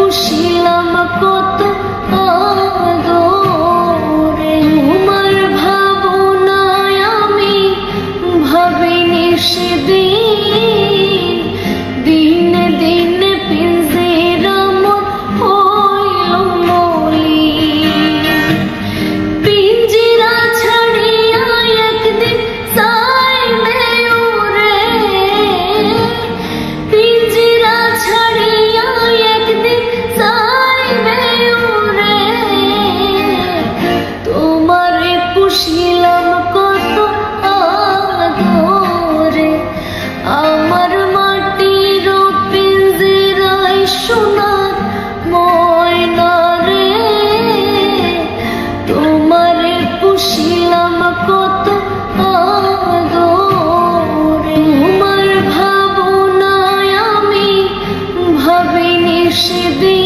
পুষিলাম কত আদরে, তোমার ভাবনায় আমি ভাবিনি সেদিন, দিনে দিনে পিঞ্জিরা মোর হইল মলিন। পিঞ্জিরা ছাড়িয়া একদিন চাইবে উড়ে, পিঞ্জিরা ছাড়িয়া একদিন চাইবে উড়ে, তোমারে পুষিলাম কত আদরে, আমার মাটির পিঞ্জিরায় সোনার ময়না রে, তোমারে পুষিলাম কত আদরে, তোমার ভাবনায় আমি ভাবিনি সেদিন।